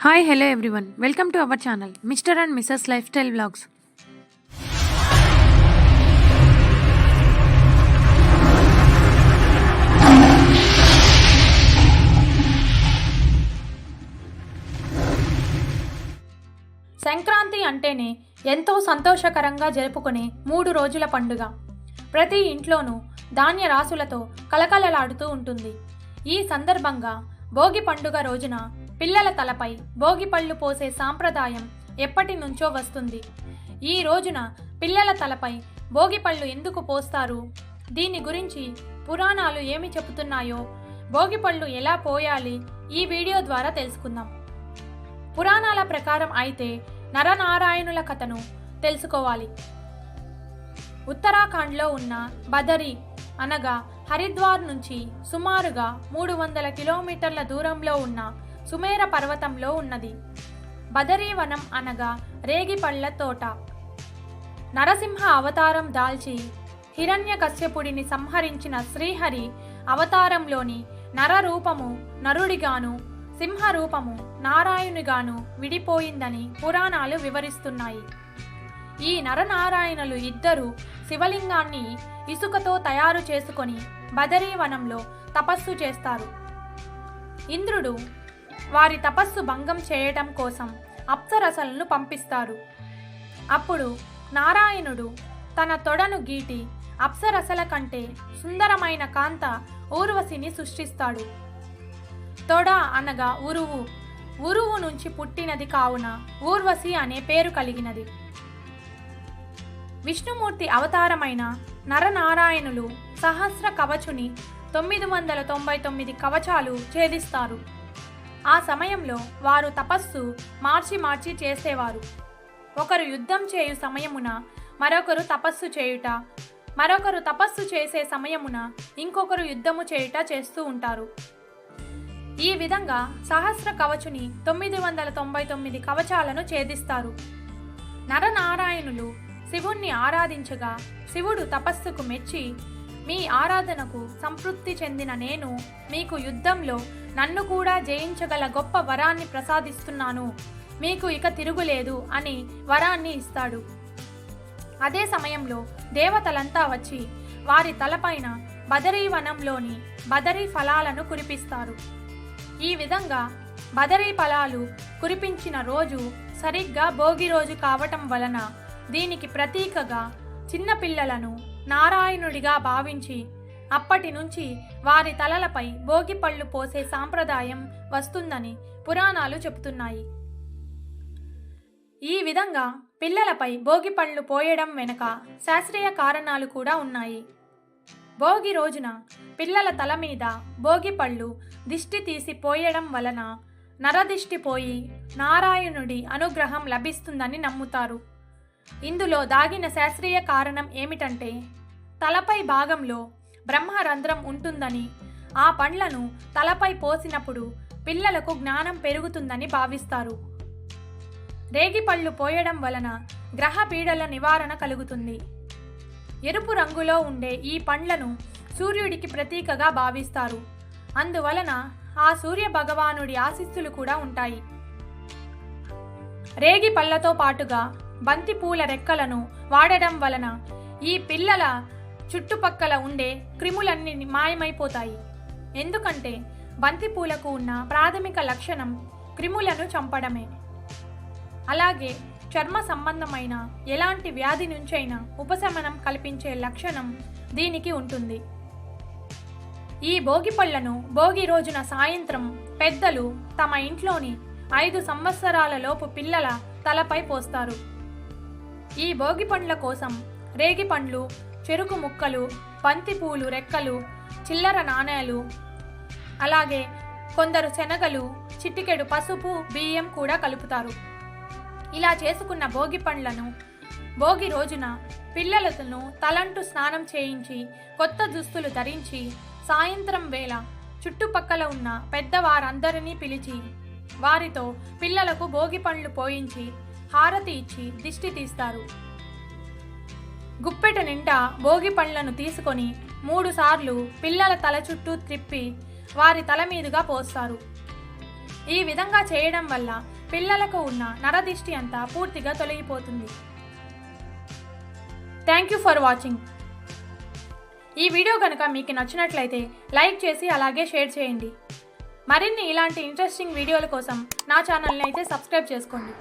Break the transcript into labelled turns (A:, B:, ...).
A: Hi, hello everyone. Welcome to our channel, Mr. and Mrs. Lifestyle Vlogs.
B: Sankranti అంటేనే ఎంతో సంతోషకరంగా జరుపుకునే 3 రోజుల పండుగ. ప్రతి ఇంట్లోనూ ధాన్య రాసులతో కలకలలాడుతూ ఉంటుంది. ఈ సందర్భంగా భోగి పండుగ రోజున పిల్లల తలపై భోగి పళ్ళు పోసే సాంప్రదాయం ఎప్పటి నుంచో వస్తుంది. ఈ రోజున పిల్లల తలపై భోగి పళ్ళు ఎందుకు పోస్తారు, దీని గురించి పురాణాలు ఏమి చెబుతున్నాయో, భోగి పళ్ళు ఎలా పోయాలి, ఈ వీడియో ద్వారా తెలుసుకుందాం. పురాణాల ప్రకారం అయితే నరనారాయణుల కథను తెలుసుకోవాలి. ఉత్తరాఖండ్లో ఉన్న బదరి అనగా హరిద్వార్ నుంచి సుమారుగా 300 కిలోమీటర్ల దూరంలో ఉన్న సుమేర పర్వతంలో ఉన్నది. బదరీవనం అనగా రేగిపళ్ళ తోట. నరసింహ అవతారం దాల్చి హిరణ్యకశ్యపుడిని సంహరించిన శ్రీహరి అవతారంలోని నరరూపము నరుడిగాను, సింహరూపము నారాయణుగాను విడిపోయిందని పురాణాలు వివరిస్తున్నాయి. ఈ నరనారాయణులు ఇద్దరు శివలింగాన్ని ఇసుకతో తయారు చేసుకొని బదరీవనంలో తపస్సు చేస్తారు. ఇంద్రుడు వారి తపస్సు భంగం చేయటం కోసం అప్సరసలను పంపిస్తారు. అప్పుడు నారాయణుడు తన తొడను గీటి అప్సరసల కంటే సుందరమైన కాంత ఊర్వశిని సృష్టిస్తాడు. తొడ అనగా ఉరువు, ఉరువు నుంచి పుట్టినది కావున ఊర్వశి అనే పేరు కలిగినది. విష్ణుమూర్తి అవతారమైన నరనారాయణులు సహస్ర కవచుని 999 కవచాలు ఛేదిస్తారు. ఆ సమయంలో వారు తపస్సు మార్చి చేసేవారు. ఒకరు యుద్ధం చేయు సమయమున మరొకరు తపస్సు చేయుట, మరొకరు తపస్సు చేసే సమయమున ఇంకొకరు యుద్ధము చేయుట చేస్తూ ఉంటారు. ఈ విధంగా సహస్ర కవచుని 999 కవచాలను ఛేదిస్తారు. నరనారాయణులు శివుణ్ణి ఆరాధించగా శివుడు తపస్సుకు మెచ్చి, మీ ఆరాధనకు సంతృప్తి చెందిన నేను మీకు యుద్ధంలో నన్ను కూడా జయించగల గొప్ప వరాన్ని ప్రసాదిస్తున్నాను, మీకు ఇక తిరుగులేదు అని వరాన్ని ఇస్తాడు. అదే సమయంలో దేవతలంతా వచ్చి వారి తలపైన బదరీవనంలోని బదరీ ఫలాలను కురిపిస్తారు. ఈ విధంగా బదరీ ఫలాలు కురిపించిన రోజు సరిగ్గా భోగి రోజు కావటం వలన దీనికి ప్రతీకగా చిన్నపిల్లలను నారాయణుడిగా భావించి అప్పటి నుంచి వారి తలలపై భోగి పళ్ళు పోసే సాంప్రదాయం వస్తుందని పురాణాలు చెబుతున్నాయి. ఈ విధంగా పిల్లలపై భోగి పళ్ళు పోయడం వెనుక శాస్త్రీయ కారణాలు కూడా ఉన్నాయి. భోగి రోజున పిల్లల తల మీద భోగి పళ్ళు దిష్టి తీసి పోయడం వలన నరదిష్టి పోయి నారాయణుడి అనుగ్రహం లభిస్తుందని నమ్ముతారు. ఇందులో దాగిన శాస్త్రీయ కారణం ఏమిటంటే, తలపై భాగంలో బ్రహ్మరంధ్రం ఉంటుందని, ఆ పండ్లను తలపై పోసినప్పుడు పిల్లలకు జ్ఞానం పెరుగుతుందని భావిస్తారు. రేగిపళ్ళు పోయడం వలన గ్రహ పీడల నివారణ కలుగుతుంది. ఎరుపు రంగులో ఉండే ఈ పండ్లను సూర్యుడికి ప్రతీకగా భావిస్తారు. అందువలన ఆ సూర్య భగవానుడి ఆశీస్సులు కూడా ఉంటాయి. రేగి పళ్ళతో పాటుగా బంతి పూల రెక్కలను వాడడం వలన ఈ పిల్లల చుట్టుపక్కల ఉండే క్రిములన్నీ మాయమైపోతాయి. ఎందుకంటే బంతి పూలకు ఉన్న ప్రాథమిక లక్షణం క్రిములను చంపడమే. అలాగే చర్మ సంబంధమైన ఎలాంటి వ్యాధి నుంచైనా ఉపశమనం కల్పించే లక్షణం దీనికి ఉంటుంది. ఈ భోగి పళ్లను భోగి రోజున సాయంత్రం పెద్దలు తమ ఇంట్లోని 5 సంవత్సరాల లోపు పిల్లల తలపై పోస్తారు. ఈ భోగి పండ్ల కోసం రేగి పండ్లు, చెరుకు ముక్కలు, బంతి పూలు రెక్కలు, చిల్లర నాణేలు, అలాగే కొందరు శనగలు, చిటికెడు పసుపు, బియ్యం కూడా కలుపుతారు. ఇలా చేసుకున్న భోగి పండ్లను భోగి రోజున పిల్లలను తలంటు స్నానం చేయించి కొత్త దుస్తులు ధరించి సాయంత్రం వేళ చుట్టుపక్కల ఉన్న పెద్దవారందరినీ పిలిచి వారితో పిల్లలకు భోగి పండ్లు పోయించి హారతి ఇచ్చి దిష్టి తీస్తారు. గుప్పెట నిండా భోగి పండ్లను తీసుకొని 3 సార్లు పిల్లల తల చుట్టూ త్రిప్పి వారి తల మీదుగా పోస్తారు. ఈ విధంగా చేయడం వల్ల పిల్లలకు ఉన్న నరదిష్టి అంతా పూర్తిగా తొలగిపోతుంది. Thank you for watching. ఈ వీడియో కనుక మీకు నచ్చినట్లయితే లైక్ చేసి అలాగే షేర్ చేయండి. మరిన్ని ఇలాంటి ఇంట్రెస్టింగ్ వీడియోల కోసం నా ఛానల్ని అయితే సబ్స్క్రైబ్ చేసుకోండి.